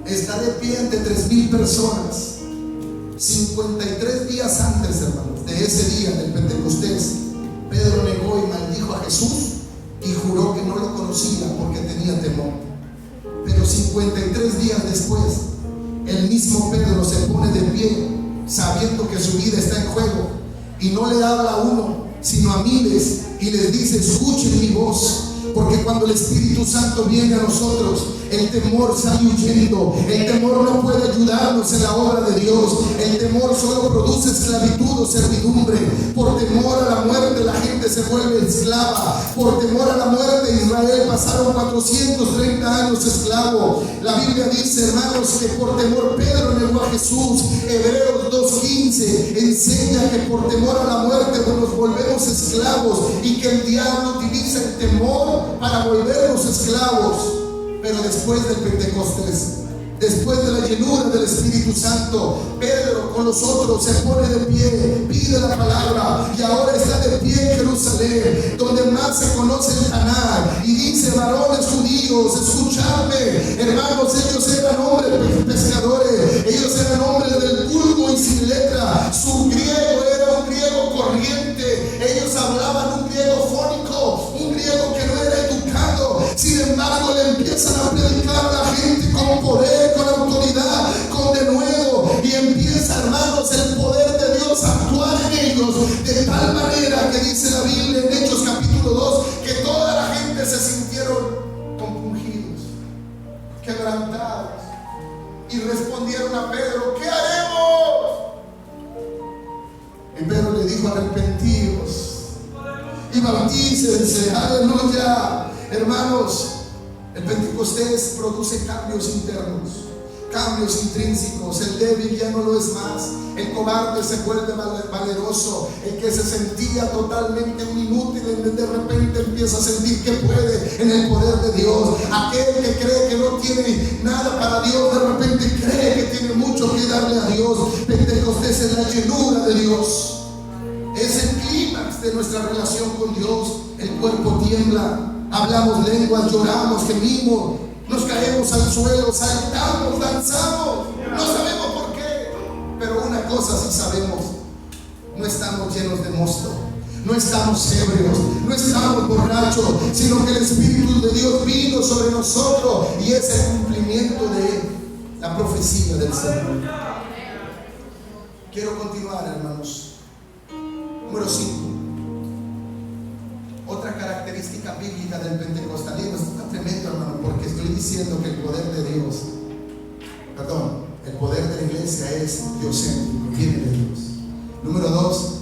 Está de pie ante 3,000 personas. 53 días antes, hermanos, de ese día del Pentecostés, Pedro negó y maldijo a Jesús y juró que no lo conocía porque tenía temor. Pero 53 días después, el mismo Pedro se pone de pie, sabiendo que su vida está en juego, y no le habla a uno, sino a miles, y les dice: escuchen mi voz. Porque cuando el Espíritu Santo viene a nosotros, el temor sale huyendo. El temor no puede ayudarnos en la obra de Dios. El temor solo produce esclavitud o servidumbre. Por temor a la muerte la gente se vuelve esclava. Por temor a la muerte Israel pasaron 430 años esclavo. La Biblia dice, hermanos, que por temor Pedro negó a Jesús. Hebreos 2:15 enseña que por temor a la muerte nos volvemos esclavos, y que el diablo utiliza el temor para volvernos esclavos. Pero después del Pentecostés, después de la llenura del Espíritu Santo, Pedro con los otros se pone de pie, pide la palabra, y ahora está de pie en Jerusalén, donde más se conoce el Caná, y dice: varones judíos, escuchadme. Hermanos, ellos eran hombres pescadores, ellos eran hombres del vulgo y sin letra. Su griego era un griego corriente, ellos hablaban un griego fónico, un griego que no era educado. Sin embargo, le empiezan a predicar a la gente con poder, con autoridad, con denuedo, y empieza, hermanos, el poder de Dios a actuar en ellos de tal manera que dice la Biblia en Hechos capítulo 2 que toda la gente se sintieron compungidos, quebrantados, y respondieron a Pedro: ¿qué haremos? Y Pedro le dijo: arrepentíos y bautícense. Aleluya. Hermanos, el Pentecostés produce cambios internos, cambios intrínsecos. El débil ya no lo es más, el cobarde se vuelve valeroso, el que se sentía totalmente un inútil de repente empieza a sentir que puede en el poder de Dios. Aquel que cree que no tiene nada para Dios, de repente cree que tiene mucho que darle a Dios. Pentecostés es la llenura de Dios, es el clímax de nuestra relación con Dios. El cuerpo tiembla, hablamos lenguas, lloramos, gemimos, nos caemos al suelo, saltamos, danzamos, no sabemos por qué. Pero una cosa sí sabemos: no estamos llenos de mosto, no estamos ebrios, no estamos borrachos, sino que el Espíritu de Dios vino sobre nosotros, y es el cumplimiento de la profecía del Señor. Quiero continuar, hermanos. Número 5. Otra característica bíblica del pentecostalismo. Esto está tremendo, hermano, porque estoy diciendo que el poder de Dios, el poder de la iglesia es diocéntrico, viene de Dios. Número 2,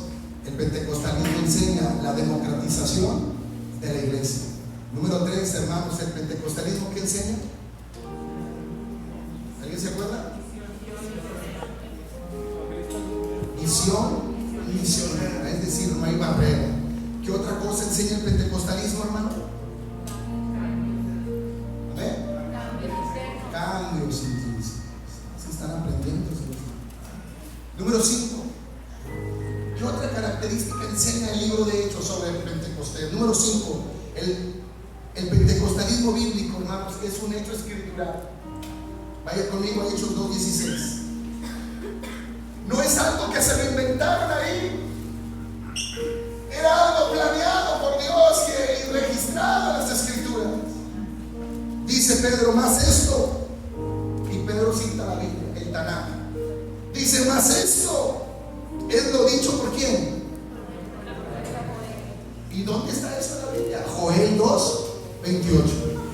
el pentecostalismo enseña la democratización de la iglesia. Número 3, hermanos, el pentecostalismo, ¿qué enseña? ¿Alguien se acuerda? Misión misionera, es decir, no hay barrera. ¿Qué otra cosa enseña el pentecostalismo, hermano? Cambios intrínsecos. Se están aprendiendo. Número 5. ¿Qué otra característica enseña el libro de Hechos sobre el Pentecostés? Número 5. El pentecostalismo bíblico, hermanos, es un hecho escritural. Vaya conmigo a Hechos 2:16. No es algo que se lo inventaron ahí. Era algo planeado por Dios y registrado en las Escrituras. Dice Pedro: más esto. Y Pedro cita la Biblia, el Tanaj. Dice: más esto es lo dicho por ¿quién? ¿Y dónde está eso en la Biblia? Joel 2:28.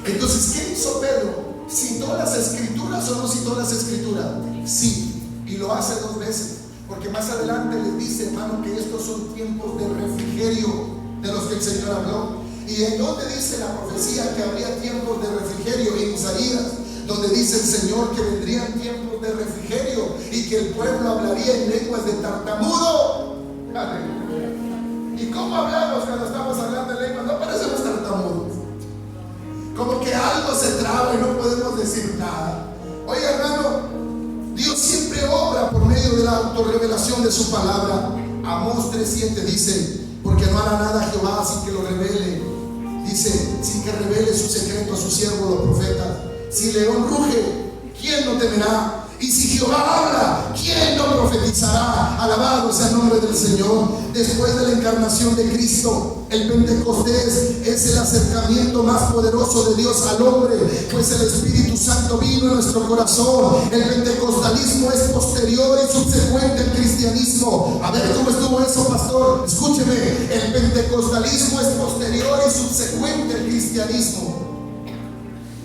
Entonces, ¿qué hizo Pedro? ¿Citó las Escrituras o no citó las Escrituras? Sí. Y lo hace 2 veces, porque más adelante les dice, hermano, que estos son tiempos de refrigerio de los que el Señor habló. Y en donde dice la profecía que habría tiempos de refrigerio, en Isaías, donde dice el Señor que vendrían tiempos de refrigerio y que el pueblo hablaría en lenguas de tartamudo. ¿Y cómo hablamos cuando estamos hablando en lenguas? No parecemos tartamudos, como que algo se traba y no podemos decir nada. Oye, hermano, Dios siempre obra por medio de la autorrevelación de su palabra. Amós 3:7 dice: porque no hará nada Jehová sin que lo revele. Dice: sin que revele su secreto a su siervo los profetas. Si león ruge, ¿quién no temerá? Y si Jehová habla, ¿quién no profetizará? Alabado sea el nombre del Señor. Después de la encarnación de Cristo, el Pentecostés es el acercamiento más poderoso de Dios al hombre, pues el Espíritu Santo vino en nuestro corazón. El pentecostalismo es posterior y subsecuente al cristianismo. A ver cómo estuvo eso, pastor. Escúcheme, el pentecostalismo es posterior y subsecuente al cristianismo.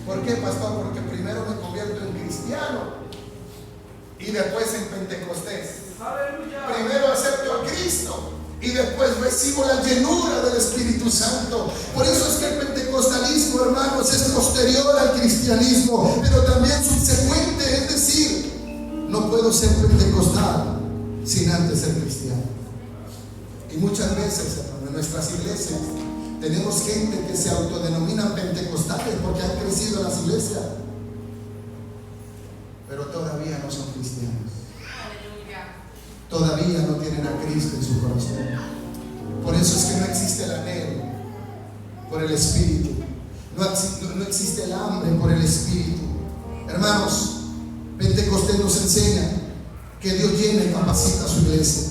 ¿Por qué, pastor? Porque primero me convierto en cristiano y después en Pentecostés. ¡Aleluya! Primero acepto a Cristo y después recibo la llenura del Espíritu Santo. Por eso es que el pentecostalismo, hermanos, es posterior al cristianismo, pero también subsecuente. Es decir, no puedo ser pentecostal sin antes ser cristiano. Y muchas veces, hermano, en nuestras iglesias tenemos gente que se autodenominan pentecostales porque han crecido en las iglesias, pero todavía no son cristianos. Todavía no tienen a Cristo en su corazón. Por eso es que no existe el anhelo por el Espíritu. No existe el hambre por el Espíritu. Hermanos, Pentecostés nos enseña que Dios llena y capacita a su iglesia.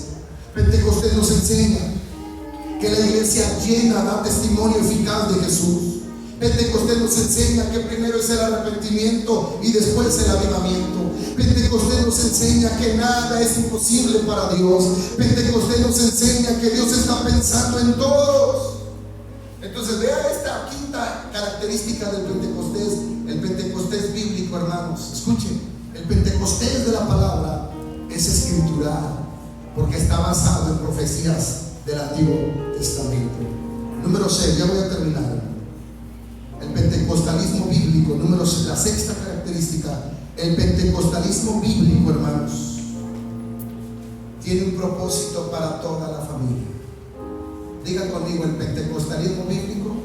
Pentecostés nos enseña que la iglesia llena da testimonio eficaz de Jesús. Pentecostés nos enseña que primero es el arrepentimiento y después el avivamiento. Pentecostés nos enseña que nada es imposible para Dios. Pentecostés nos enseña que Dios está pensando en todos. Entonces vea esta quinta característica del Pentecostés, el Pentecostés bíblico, hermanos. Escuchen, el Pentecostés de la palabra es escritural porque está basado en profecías del Antiguo Testamento. Número 6, ya voy a terminar. El pentecostalismo bíblico, la sexta característica, el pentecostalismo bíblico, hermanos, tiene un propósito para toda la familia. Digan conmigo, el pentecostalismo bíblico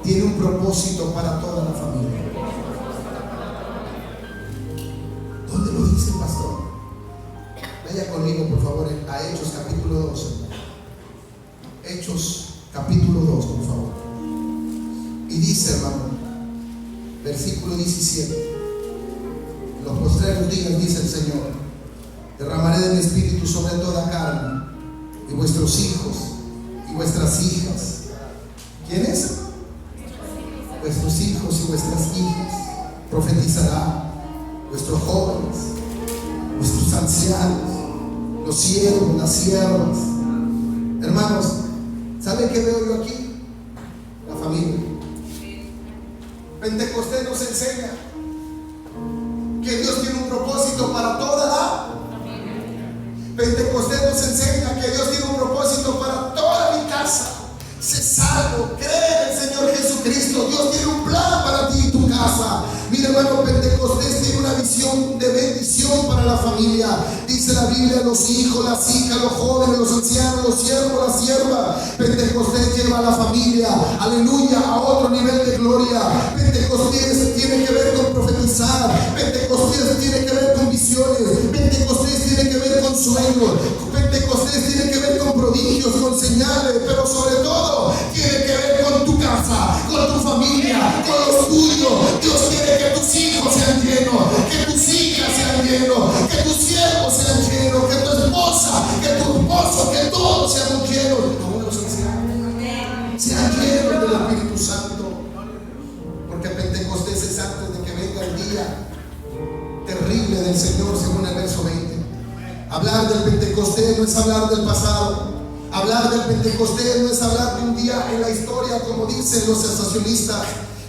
tiene un propósito para toda la familia. ¿Dónde lo dice, pastor? Vaya conmigo, por favor, a Hechos capítulo 2. Hechos capítulo 2, por favor. Y dice, hermano, versículo 17: en los postreros días, dice el Señor, derramaré de mi espíritu sobre toda carne, y vuestros hijos y vuestras hijas. ¿Quiénes? Vuestros hijos y vuestras hijas profetizarán, vuestros jóvenes, vuestros ancianos, los siervos, las siervas. Hermanos, ¿sabe qué veo yo aquí? La familia. Pentecostés nos enseña que Dios tiene un propósito para toda la familia. Pentecostés nos enseña que Dios tiene un propósito para toda mi casa. Sé salvo, cree en el Señor Jesucristo. Dios tiene un plan para ti y tu casa. Mira, hermano, Pentecostés tiene una visión de bendición para la familia. Dice la Biblia: los hijos, las hijas, los jóvenes, los ancianos, los siervos, las siervas. Pentecostés lleva a la familia, aleluya, a otro nivel de gloria. Pentecostés tiene que ver con profetizar. Pentecostés tiene que ver con visiones. Pentecostés tiene que ver con sueños. Pentecostés tiene que ver con prodigios, con señales, pero sobre todo tiene que ver con tu casa, con tu familia, con los tuyos. Dios quiere que tus hijos sean llenos, que tus hijas sean llenos, que tus siervos sean llenos, que tu esposa, que tu esposo, que todos sean llenos. Aún los ancianos sean llenos del Espíritu Santo, porque Pentecostés es antes de que venga el día terrible del Señor, según el verso 20. Hablar del Pentecostés no es hablar del pasado. Hablar del Pentecostés no es hablar de un día en la historia, como dicen los sensacionistas.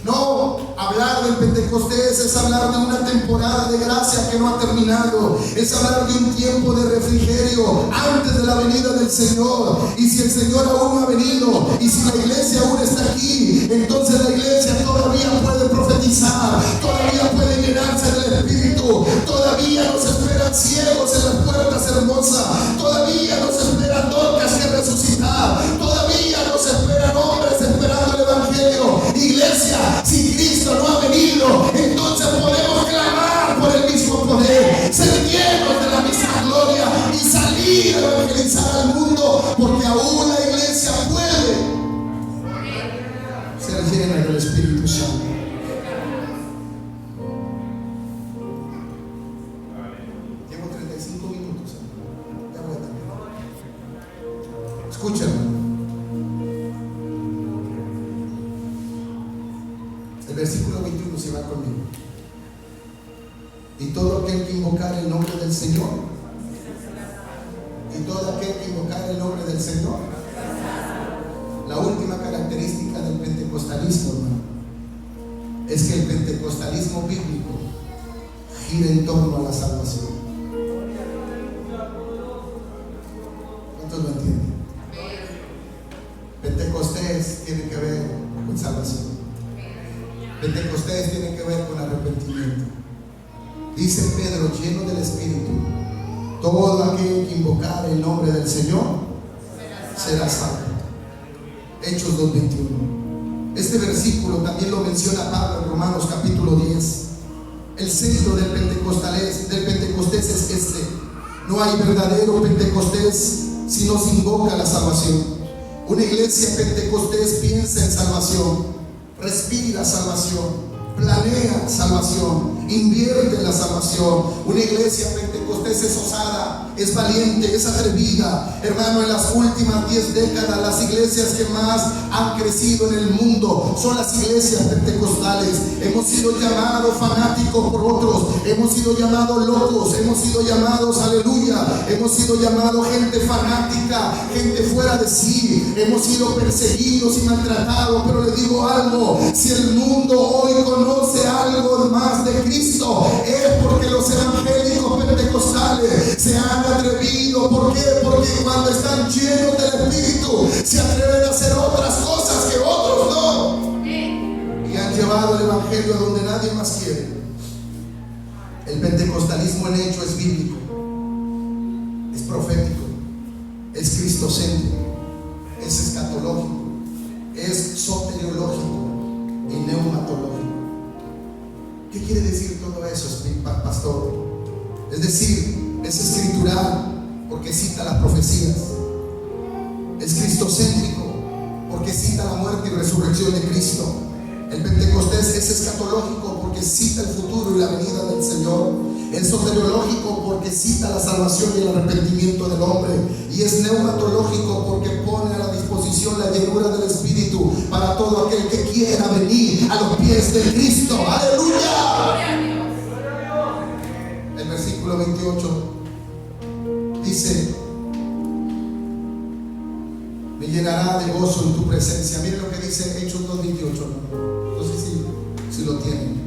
No, hablar del Pentecostés es hablar de una temporada de gracia que no ha terminado. Es hablar de un tiempo de refrigerio antes de la venida del Señor. Y si el Señor aún no ha venido, y si la iglesia aún está aquí, entonces la iglesia todavía puede profetizar, todavía puede llenarse del Espíritu, todavía nos esperan ciegos en las puertas hermosas, todavía nos esperan Dorcas que resucitar, todavía nos esperan hombres esperando el Evangelio. Iglesia, si Cristo no ha venido, entonces podemos clamar por el mismo poder, ser llenos de la misma gloria y salir a evangelizar al mundo, porque aún la iglesia puede ser llena del Espíritu Santo. Escúchame. El versículo 21 se va conmigo. Y todo aquel que invocar el nombre del Señor, y todo aquel que invocar el nombre del Señor. La última característica del pentecostalismo, hermano, es que el pentecostalismo bíblico gira en torno a la salvación. ¿Cuántos lo entienden? Pentecostés tiene que ver con salvación. Pentecostés tiene que ver con arrepentimiento. Dice Pedro, lleno del Espíritu, todo aquel que invocar el nombre del Señor será salvo. Hechos 2:21. Este versículo también lo menciona Pablo en Romanos capítulo 10. El centro del Pentecostés es este. No hay verdadero Pentecostés si no se invoca la salvación. Una iglesia pentecostés piensa en salvación, respira salvación, planea salvación, invierte en la salvación. Una iglesia pentecostés es osada, es valiente, es atrevida. Hermano, en las últimas 10 décadas las iglesias que más han crecido en el mundo son las iglesias pentecostales. Hemos sido llamados fanáticos por otros, hemos sido llamados locos, hemos sido llamados, aleluya, hemos sido llamados gente fanática, gente fuera de sí, hemos sido perseguidos y maltratados. Pero le digo algo, si el mundo hoy conoce algo más de Cristo, es porque los evangélicos pentecostales se han atrevido. ¿Por qué? Porque cuando están llenos del Espíritu se atreven a hacer otras cosas que otros no, y han llevado el evangelio a donde nadie más quiere. El pentecostalismo en hecho es bíblico, es profético, es cristocéntrico, es escatológico, es soteriológico y neumatológico. ¿Qué quiere decir todo eso, pastor? Es decir, es escritural porque cita las profecías, es cristocéntrico porque cita la muerte y resurrección de Cristo. El Pentecostés es escatológico porque cita el futuro y la venida del Señor. Es soteriológico porque cita la salvación y el arrepentimiento del hombre. Y es neumatológico porque pone a la disposición la llenura del Espíritu para todo aquel que quiera venir a los pies de Cristo. ¡Aleluya! El versículo 28 dice: me llenará de gozo en tu presencia. Miren lo que dice Hechos 2:28. No sé si lo tienen.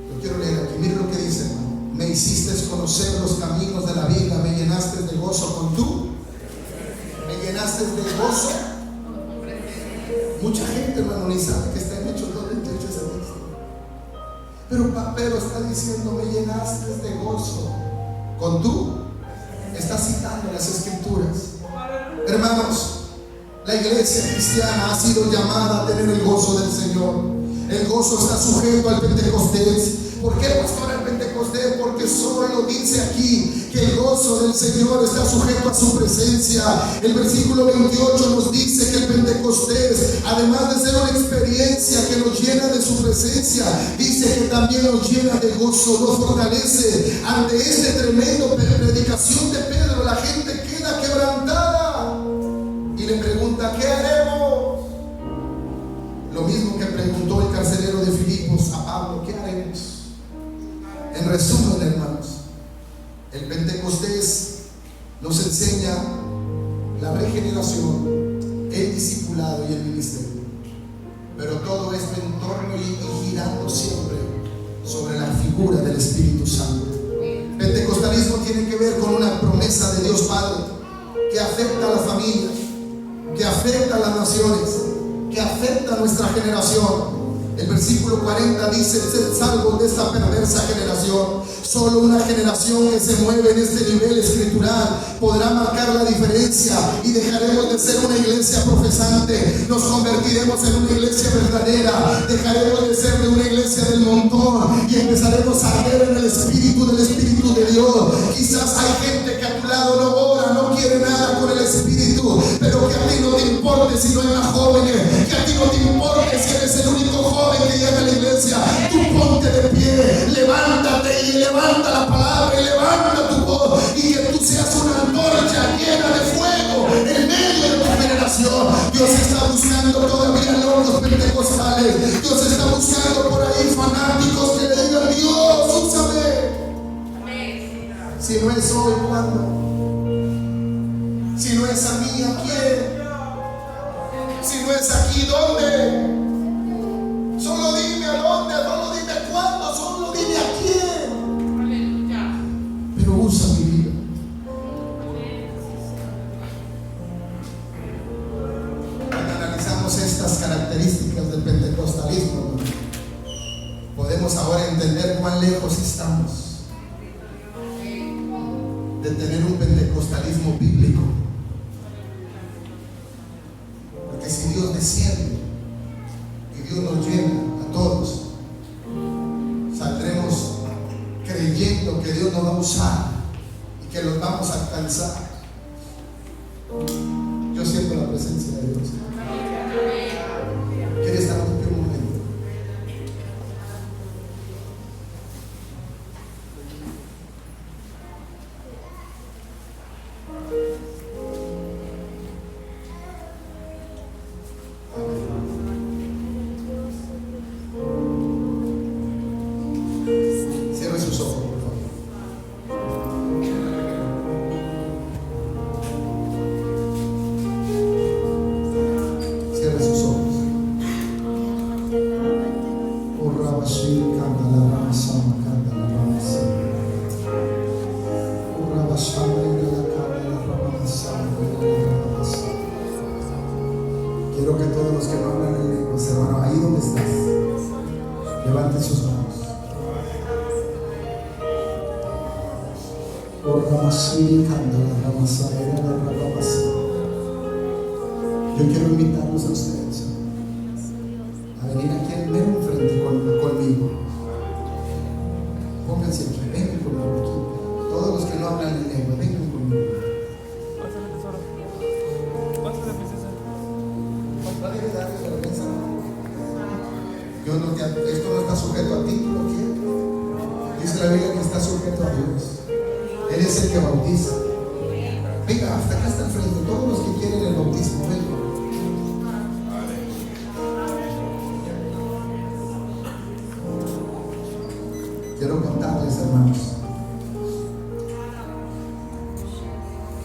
Lo quiero leer aquí. Miren lo que dice, hermano. Me hiciste conocer los caminos de la vida, me llenaste de gozo con tú. Me llenaste de gozo. Mucha gente, hermano, ni sabe que está en Hechos 2:28 ese texto. Pero Pedro está diciendo: me llenaste de gozo con tú. Está citando las escrituras. Hermanos, la iglesia cristiana ha sido llamada a tener el gozo del Señor. El gozo está sujeto al Pentecostés. ¿Por qué, pastor, al Pentecostés? Porque solo dice aquí que el gozo del Señor está sujeto a su presencia. El versículo 28 nos dice que el Pentecostés, además de ser una experiencia que nos llena de su presencia, dice que también nos llena de gozo, nos fortalece. Ante esta tremenda predicación de Pedro, la gente queda quebrantada y le pregunta: ¿qué haremos? Lo mismo que preguntó el carcelero de Filipos a Pablo: ¿qué haremos? En resumen, hermanos, el Pentecostés nos enseña la regeneración, el discipulado y el ministerio. Pero todo esto en torno y girando siempre sobre la figura del Espíritu Santo. Pentecostalismo tiene que ver con una promesa de Dios Padre que afecta a la familia, que afecta a las naciones, que afecta a nuestra generación. El versículo 40 dice: sed salvos de esta perversa generación. Solo una generación que se mueve en este nivel escritural podrá marcar la diferencia, y dejaremos de ser una iglesia profesante, nos convertiremos en una iglesia verdadera. Dejaremos de ser de una iglesia del montón y empezaremos a ver en el Espíritu de Dios. Quizás hay gente que a tu lado no ora, no quiere nada con el Espíritu, pero que a ti no te importe si no hay más jóvenes, que a ti no te importe si eres el único joven que llega a la iglesia. Tú ponte de pie, levántate y levanta la palabra y levanta tu voz, y que tú seas una antorcha llena Si no es hoy, ¿cuándo? Si no es a mí, ¿a quién? Si no es aquí, ¿dónde? Solo dime a dónde, solo dime cuándo, solo dime a quién. Pero usa mi vida. Cuando analizamos estas características del pentecostalismo, podemos ahora entender cuán lejos estamos de tener un pentecostalismo bíblico. Porque si Dios desciende y Dios nos llena a todos, saldremos creyendo que Dios nos va a usar y que los vamos a alcanzar. Yo siento la presencia de Dios. ¿Quiere estar en un momento? Cierre sus ojos, por favor. Cierre sus ojos. Oh, Rabashir, canta la Ramasama, canta la Ramasama. Oh, Rabashama, canta la Ramasama, canta la Ramasama. Quiero que todos los que no hablan en lenguas, hermano, ahí donde estás, levanten sus manos. Oh, Rabashir, canta la Ramasama, canta la Ramasama. Yo quiero invitarlos a ustedes a venir aquí al mero enfrente conmigo. Pónganse aquí, vengan conmigo aquí. Todos los que no hablan en lengua, vengan conmigo. Esto no está sujeto a ti, ¿lo quieres? Dice la Biblia que está sujeto a Dios. Él es el que bautiza. Venga, hasta acá hasta el frente, todos los que quieren el bautismo, vengan. Quiero contarles, hermanos,